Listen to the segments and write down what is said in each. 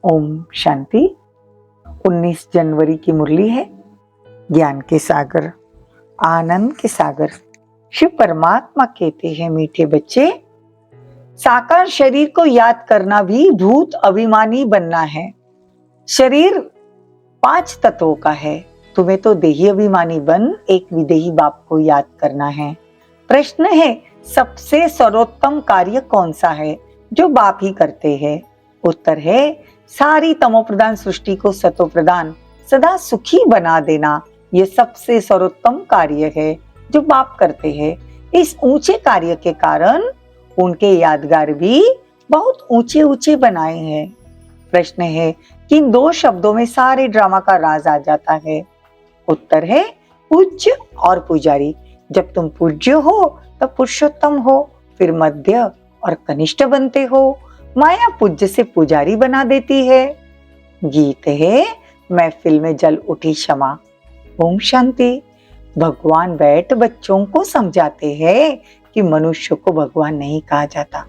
ओम शांति। 19 जनवरी की मुरली है। ज्ञान के सागर, आनंद के सागर शिव परमात्मा कहते हैं, मीठे बच्चे, साकार शरीर को याद करना भी भूत अभिमानी बनना है। शरीर 5 तत्वों का है। तुम्हें तो देही अभिमानी बन एक विदेही बाप को याद करना है। प्रश्न है, सबसे सर्वोत्तम कार्य कौन सा है जो बाप ही करते हैं? उत्तर है, सारी तमोप्रधान सृष्टि को सतोप्रधान सदा सुखी बना देना। ये सबसे सर्वोत्तम कार्य है जो बाप करते हैं। इस ऊंचे कार्य के कारण उनके यादगार भी बहुत ऊंचे ऊंचे बनाए हैं। प्रश्न है, किन 2 शब्दों में सारे ड्रामा का राज आ जाता है? उत्तर है, पूज्य और पुजारी। जब तुम पूज्य हो तब पुरुषोत्तम हो, फिर मध्य और कनिष्ठ बनते हो। माया पूज्य से पुजारी बना देती है। गीत है, महफिल में जल उठी क्षमा। ओम शांति। भगवान बैठ बच्चों को समझाते हैं कि मनुष्य को भगवान नहीं कहा जाता।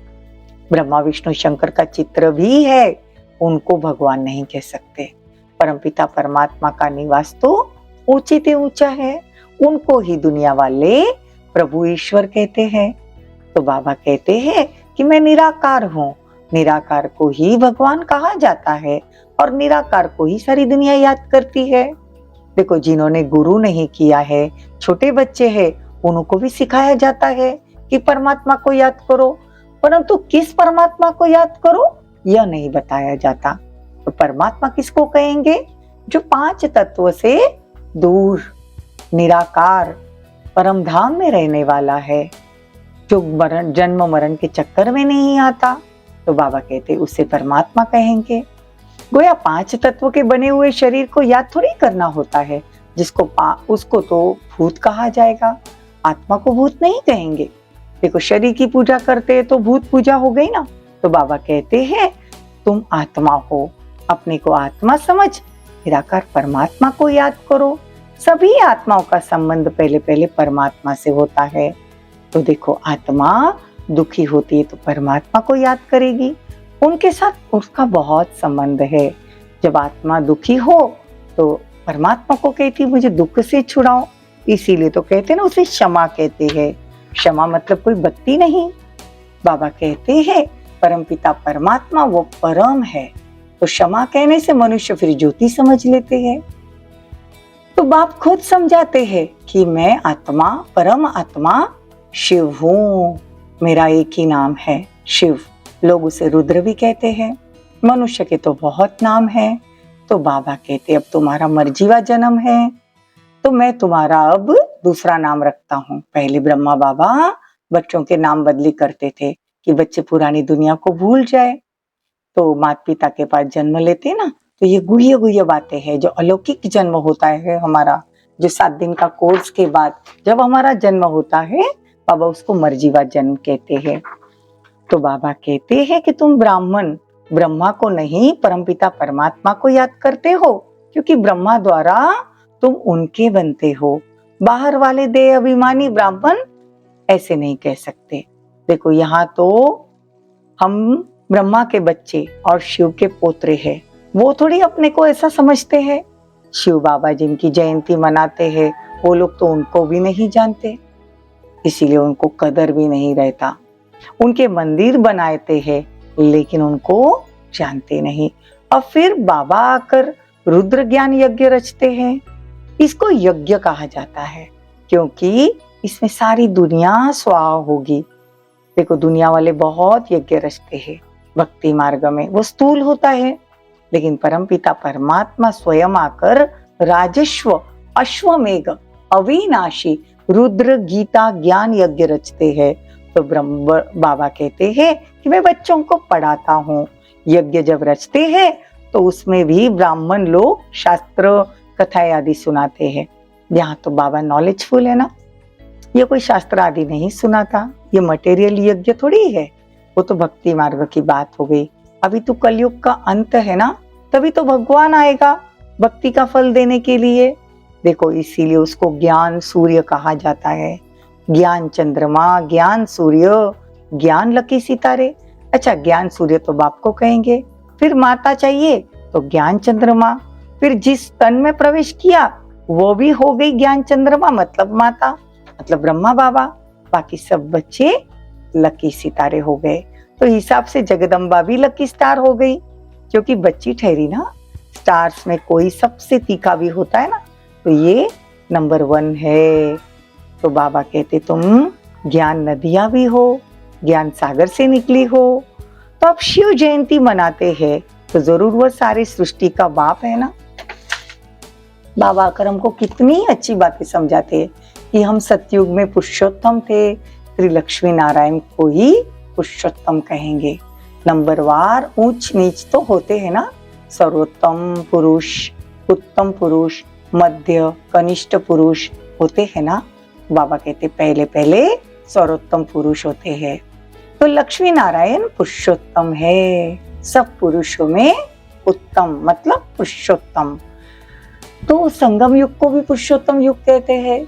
ब्रह्मा विष्णु शंकर का चित्र भी है, उनको भगवान नहीं कह सकते। परमपिता परमात्मा का निवास तो ऊंचे से ऊंचा है, उनको ही दुनिया वाले प्रभु ईश्वर कहते हैं। तो बाबा कहते हैं कि मैं निराकार हूँ। निराकार को ही भगवान कहा जाता है और निराकार को ही सारी दुनिया याद करती है। देखो, जिन्होंने गुरु नहीं किया है, छोटे बच्चे हैं, उनको भी सिखाया जाता है कि परमात्मा को याद करो, परंतु किस परमात्मा को याद करो यह नहीं बताया जाता। तो परमात्मा किसको कहेंगे? जो 5 तत्व से दूर, निराकार, परम धाम में रहने वाला है, जो जन्म मरण के चक्कर में नहीं आता। तो बाबा कहते उसे परमात्मा कहेंगे। गोया 5 तत्व के बने हुए शरीर को याद थोड़ी करना होता है। उसको तो भूत कहा जाएगा, आत्मा को भूत नहीं कहेंगे। देखो, शरीर की पूजा करते हैं तो भूत पूजा हो गई ना। तो बाबा कहते हैं तुम आत्मा हो, अपने को आत्मा समझ निराकार परमात्मा को याद करो। सभी आत्माओं का संबंध पहले पहले परमात्मा से होता है। तो देखो, आत्मा दुखी होती है तो परमात्मा को याद करेगी, उनके साथ उसका बहुत संबंध है। जब आत्मा दुखी हो तो परमात्मा को कहती मुझे दुख से छुड़ाओ, इसीलिए तो कहते ना उसे क्षमा कहते हैं। क्षमा मतलब कोई बत्ती नहीं। बाबा कहते हैं परमपिता परमात्मा वो परम है, तो क्षमा कहने से मनुष्य फिर ज्योति समझ लेते हैं। तो बाप खुद समझाते हैं कि मैं आत्मा, परम आत्मा शिव हूँ। मेरा एक ही नाम है शिव। लोग उसे रुद्र भी कहते हैं। मनुष्य के तो बहुत नाम है। तो बाबा कहते अब तुम्हारा मर्जीवा जन्म है, तो मैं तुम्हारा अब दूसरा नाम रखता हूँ। पहले ब्रह्मा बाबा बच्चों के नाम बदली करते थे कि बच्चे पुरानी दुनिया को भूल जाए। तो माता पिता के पास जन्म लेते ना, तो ये गुह्य गुह्य बातें हैं। जो अलौकिक जन्म होता है हमारा, जो 7 दिन का कोर्स के बाद जब हमारा जन्म होता है, बाबा उसको मर्जीवा जन्म कहते हैं। तो बाबा कहते हैं कि तुम ब्राह्मण ब्रह्मा को नहीं परमपिता परमात्मा को याद करते हो, क्योंकि ब्रह्मा द्वारा तुम उनके बनते हो। बाहर वाले देह अभिमानी ब्राह्मण ऐसे नहीं कह सकते। देखो, यहाँ तो हम ब्रह्मा के बच्चे और शिव के पोत्रे हैं, वो थोड़ी अपने को ऐसा समझते हैं। शिव बाबा जिनकी जयंती मनाते हैं, वो लोग तो उनको भी नहीं जानते, इसीलिए उनको कदर भी नहीं रहता। उनके मंदिर बनाते हैं लेकिन उनको जानते नहीं। और फिर बाबा आकर रुद्र ज्ञान यज्ञ रचते हैं। इसको यज्ञ कहा जाता है क्योंकि इसमें सारी दुनिया स्वाहा होगी। देखो, दुनिया वाले बहुत यज्ञ रचते हैं भक्ति मार्ग में, वो स्थूल होता है, लेकिन परमपिता परमात्मा स्वयं आकर राजस्व, अश्वमेघ, अविनाशी रुद्र गीता ज्ञान यज्ञ रचते हैं। तो ब्रह्म बाबा कहते हैं कि मैं बच्चों को पढ़ाता हूँ। यज्ञ जब रचते हैं तो उसमें भी ब्राह्मण लोग शास्त्र कथाएं आदि सुनाते हैं। यहाँ तो बाबा नॉलेजफुल है ना, ये कोई शास्त्र आदि नहीं सुनाता। ये मटेरियल यज्ञ थोड़ी है, वो तो भक्ति मार्ग की बात हो गई। अभी तो कलयुग का अंत है ना, तभी तो भगवान आएगा भक्ति का फल देने के लिए। देखो, इसीलिए उसको ज्ञान सूर्य कहा जाता है। ज्ञान चंद्रमा, ज्ञान सूर्य, ज्ञान लकी सितारे। अच्छा, ज्ञान सूर्य तो बाप को कहेंगे, फिर माता चाहिए तो ज्ञान चंद्रमा, फिर जिस तन में प्रवेश किया वो भी हो गई ज्ञान चंद्रमा मतलब माता, मतलब ब्रह्मा बाबा। बाकी सब बच्चे लकी सितारे हो गए। तो हिसाब से जगदम्बा भी लकी स्टार हो गई, क्योंकि बच्ची ठहरी ना। स्टार्स में कोई सबसे तीखा भी होता है ना, तो ये नंबर 1 है। तो बाबा कहते तुम ज्ञान नदियां भी हो, ज्ञान सागर से निकली हो। तो अब शिव जयंती मनाते हैं तो जरूर वो सारी सृष्टि का बाप है ना। बाबा आकर हमको कितनी अच्छी बातें समझाते हैं कि हम सतयुग में पुरुषोत्तम थे, श्री लक्ष्मी नारायण को ही पुरुषोत्तम कहेंगे। नंबरवार ऊंच नीच तो होते हैं ना, सर्वोत्तम पुरुष, उत्तम पुरुष, मध्य, कनिष्ठ पुरुष होते हैं ना। बाबा कहते पहले पहले सर्वोत्तम पुरुष होते हैं। तो लक्ष्मी नारायण पुरुषोत्तम है, सब पुरुषों में उत्तम मतलब पुरुषोत्तम। तो संगम युग को भी पुरुषोत्तम युग कहते हैं।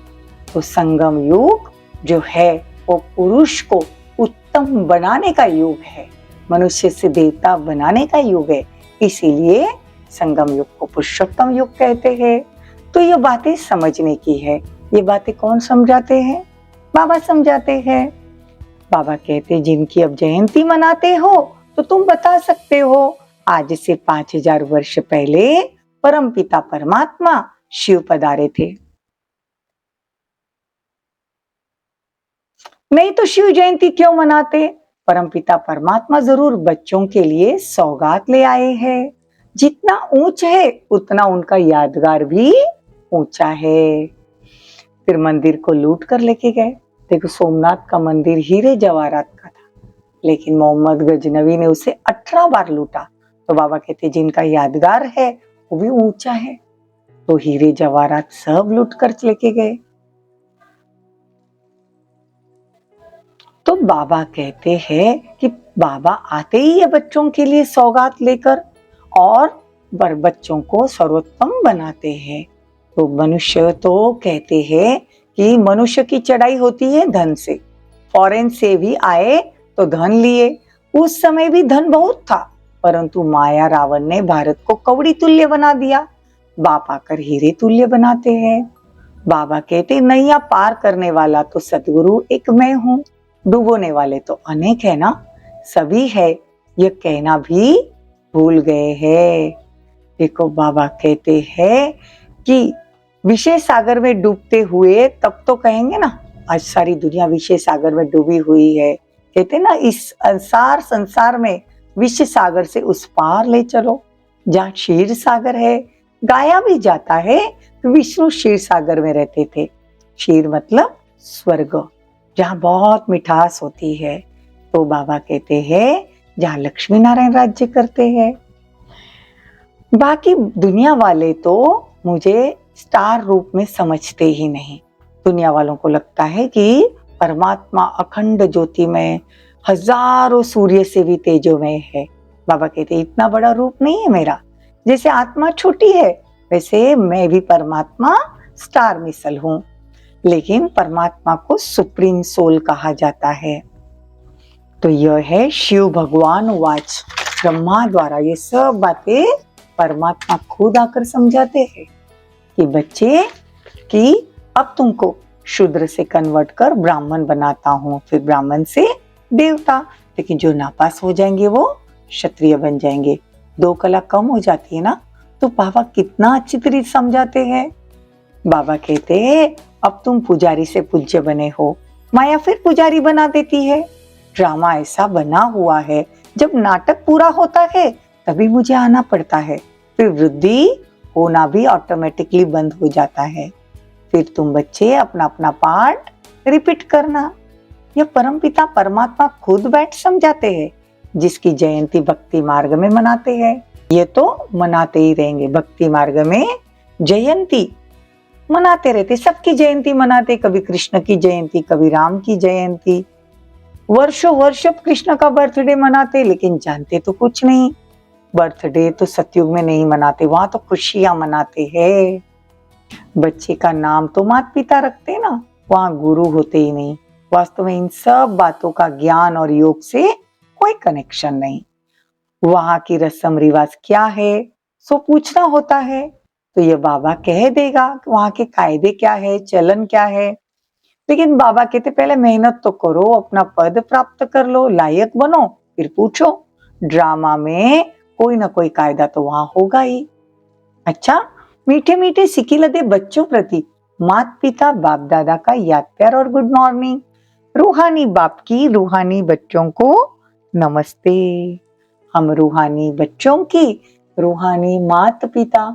तो संगम युग जो है वो पुरुष को उत्तम बनाने का युग है, मनुष्य से देवता बनाने का युग है, इसीलिए संगम युग को पुरुषोत्तम युग कहते हैं। तो ये बातें समझने की है। ये बातें कौन समझाते हैं? बाबा समझाते हैं। बाबा कहते जिनकी अब जयंती मनाते हो तो तुम बता सकते हो आज से 5000 वर्ष पहले परमपिता परमात्मा शिव पधारे थे। नहीं तो शिव जयंती क्यों मनाते? परमपिता परमात्मा जरूर बच्चों के लिए सौगात ले आए हैं। जितना ऊंच है उतना उनका यादगार भी ऊंचा है। फिर मंदिर को लूट कर लेके गए। देखो सोमनाथ का मंदिर हीरे जवाहरात का था, लेकिन मोहम्मद गजनवी ने उसे 18 बार लूटा। तो बाबा कहते जिनका यादगार है वो भी ऊंचा है। तो हीरे जवाहरात सब लूट कर लेके गए। तो बाबा कहते हैं कि बाबा आते ही है बच्चों के लिए सौगात लेकर और बच्चों को सर्वोत्तम बनाते हैं। तो मनुष्य तो कहते हैं कि मनुष्य की चढ़ाई होती है धन से। फॉरेन से भी आए तो धन लिए। उस समय भी धन बहुत था, परंतु माया रावण ने भारत को कवड़ी तुल्य बना दिया। बाप आकर हीरे तुल्य बनाते हैं। बाबा कहते नैया पार करने वाला तो सतगुरु एक मैं हूँ, डुबोने वाले तो अनेक है ना, सभी है, ये कहना भी भूल गए हैं। देखो बाबा कहते हैं कि विषय सागर में डूबते हुए तब तो कहेंगे ना आज सारी दुनिया विषय सागर में डूबी हुई है। कहते ना इस संसार में विषय सागर से उस पार ले चलो। जहाँ क्षीर सागर है गाया भी जाता है, विष्णु क्षीर सागर में रहते थे। क्षीर मतलब स्वर्ग, जहाँ बहुत मिठास होती है। तो बाबा कहते हैं जहाँ लक्ष्मी नारायण राज्य करते हैं। बाकी दुनिया वाले तो मुझे स्टार रूप में समझते ही नहीं। दुनिया वालों को लगता है कि परमात्मा अखंड ज्योति में हजारों सूर्य से भी तेजोमय है। बाबा कहते इतना बड़ा रूप नहीं है मेरा। जैसे आत्मा छोटी है वैसे मैं भी परमात्मा स्टार मिसल हूँ, लेकिन परमात्मा को सुप्रीम सोल कहा जाता है। तो यह है शिव भगवान वाच, ब्रह्मा द्वारा ये सब बातें परमात्मा खुद आकर समझाते हैं कि बच्चे कि अब तुमको शूद्र से कन्वर्ट कर ब्राह्मण बनाता हूँ, फिर ब्राह्मण से देवता, लेकिन जो नापास हो जाएंगे वो क्षत्रिय बन जाएंगे। 2 कला कम हो जाती है ना। तो बाबा कितना अच्छी तरह समझाते हैं। बाबा कहते हैं अब तुम पुजारी से पूज्य बने हो, माया फिर पुजारी बना देती है। ड्रामा ऐसा बना हुआ है जब नाटक पूरा होता है तभी मुझे आना पड़ता है, फिर वृद्धि होना भी ऑटोमेटिकली बंद हो जाता है। फिर तुम बच्चे अपना अपना पार्ट रिपीट करना। यह परमपिता परमात्मा खुद बैठ समझाते हैं, जिसकी जयंती भक्ति मार्ग में मनाते हैं। ये तो मनाते ही रहेंगे, भक्ति मार्ग में जयंती मनाते रहते, सबकी जयंती मनाते, कभी कृष्ण की जयंती कभी राम की जयंती, वर्षों वर्ष कृष्ण का बर्थडे मनाते, लेकिन जानते तो कुछ नहीं। बर्थडे तो सतयुग में नहीं मनाते, वहां तो खुशियां मनाते हैं। बच्चे का नाम तो माता पिता रखते ना, वहां गुरु होते ही नहीं। वास्तव में इन सब बातों का ज्ञान और योग से कोई कनेक्शन नहीं। वहां की रस्म रिवाज क्या है, सो पूछना होता है। तो ये बाबा कह देगा कि वहां के कायदे क्या है, चलन क्या है। लेकिन बाबा कहते पहले मेहनत तो करो, अपना पद प्राप्त कर लो, लायक बनो, फिर पूछो। ड्रामा में कोई ना कोई कायदा तो वहां होगा ही। अच्छा, मीठे मीठे सिकी लदे बच्चों प्रति माता पिता बाप दादा का याद प्यार और गुड मॉर्निंग। रूहानी बाप की रूहानी बच्चों को नमस्ते। हम रूहानी बच्चों की रूहानी माता पिता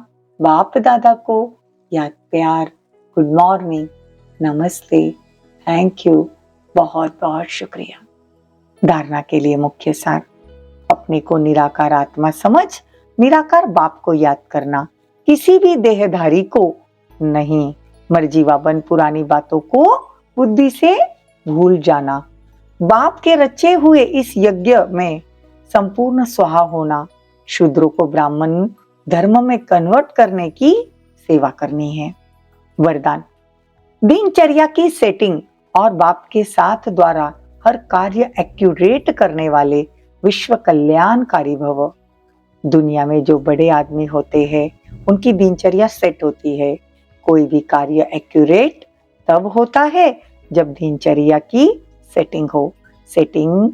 बाप दादा को याद प्यार, गुड मॉर्निंग, नमस्ते, थैंक यू, बहुत बहुत शुक्रिया। धारणा के लिए मुख्य सार, अपने को निराकार आत्मा समझ निराकार बाप को याद करना, किसी भी देहधारी को नहीं। मर्जीवाबन पुरानी बातों को बुद्धि से भूल जाना। बाप के रचे हुए इस यज्ञ में संपूर्ण स्वाहा होना। शूद्रों को ब्राह्मण धर्म में कन्वर्ट करने की सेवा करनी है। वरदान, दिनचर्या की सेटिंग और बाप के साथ द्वारा हर कार्य एक्यूरेट करने वाले विश्व कल्याणकारी भव। दुनिया में जो बड़े आदमी होते हैं उनकी दिनचर्या सेट होती है। कोई भी कार्य एक्यूरेट तब होता है जब दिनचर्या की सेटिंग हो। सेटिंग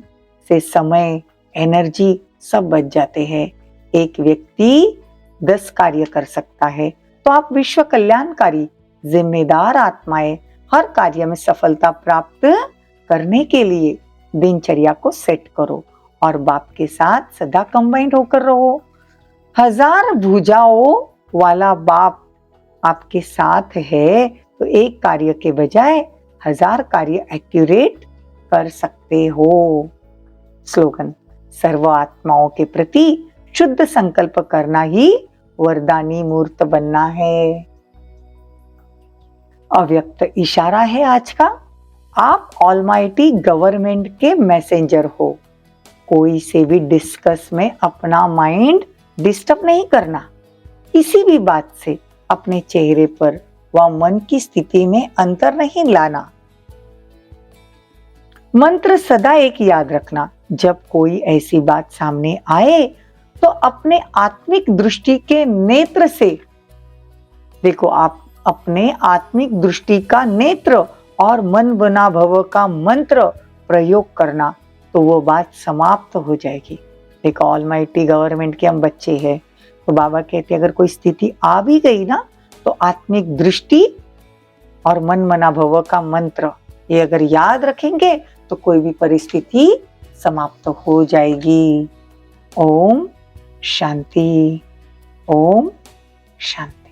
से समय, एनर्जी सब बच जाते हैं। एक व्यक्ति 10 कार्य कर सकता है, तो आप विश्व कल्याणकारी जिम्मेदार आत्माएं हर कार्य में सफलता प्राप्त करने के लिए दिनचर्या को सेट करो और बाप के साथ सदा कंबाइंड होकर रहो। 1000 भुजाओं वाला बाप आपके साथ है तो एक कार्य के बजाय 1000 कार्य एक्यूरेट कर सकते हो। स्लोगन, सर्व आत्माओं के प्रति शुद्ध संकल्प करना ही वरदानी मूर्त बनना है। अव्यक्त इशारा है आज का, आप ऑलमाइटी गवर्नमेंट के मैसेंजर हो। कोई से भी डिस्कस में अपना माइंड डिस्टर्ब नहीं करना। किसी भी बात से अपने चेहरे पर व मन की स्थिति में अंतर नहीं लाना। मंत्र सदा एक याद रखना, जब कोई ऐसी बात सामने आए तो अपने आत्मिक दृष्टि के नेत्र से देखो, आप अपने आत्मिक दृष्टि का नेत्र और मन बना भव का मंत्र प्रयोग करना, तो वो बात समाप्त हो जाएगी। देखो, ऑलमाइटी गवर्नमेंट के हम बच्चे हैं, तो बाबा कहते अगर कोई स्थिति आ भी गई ना, तो आत्मिक दृष्टि और मन बना भव का मंत्र ये अगर याद रखेंगे तो कोई भी परिस्थिति समाप्त हो जाएगी। ओम शांति, ओम शांति।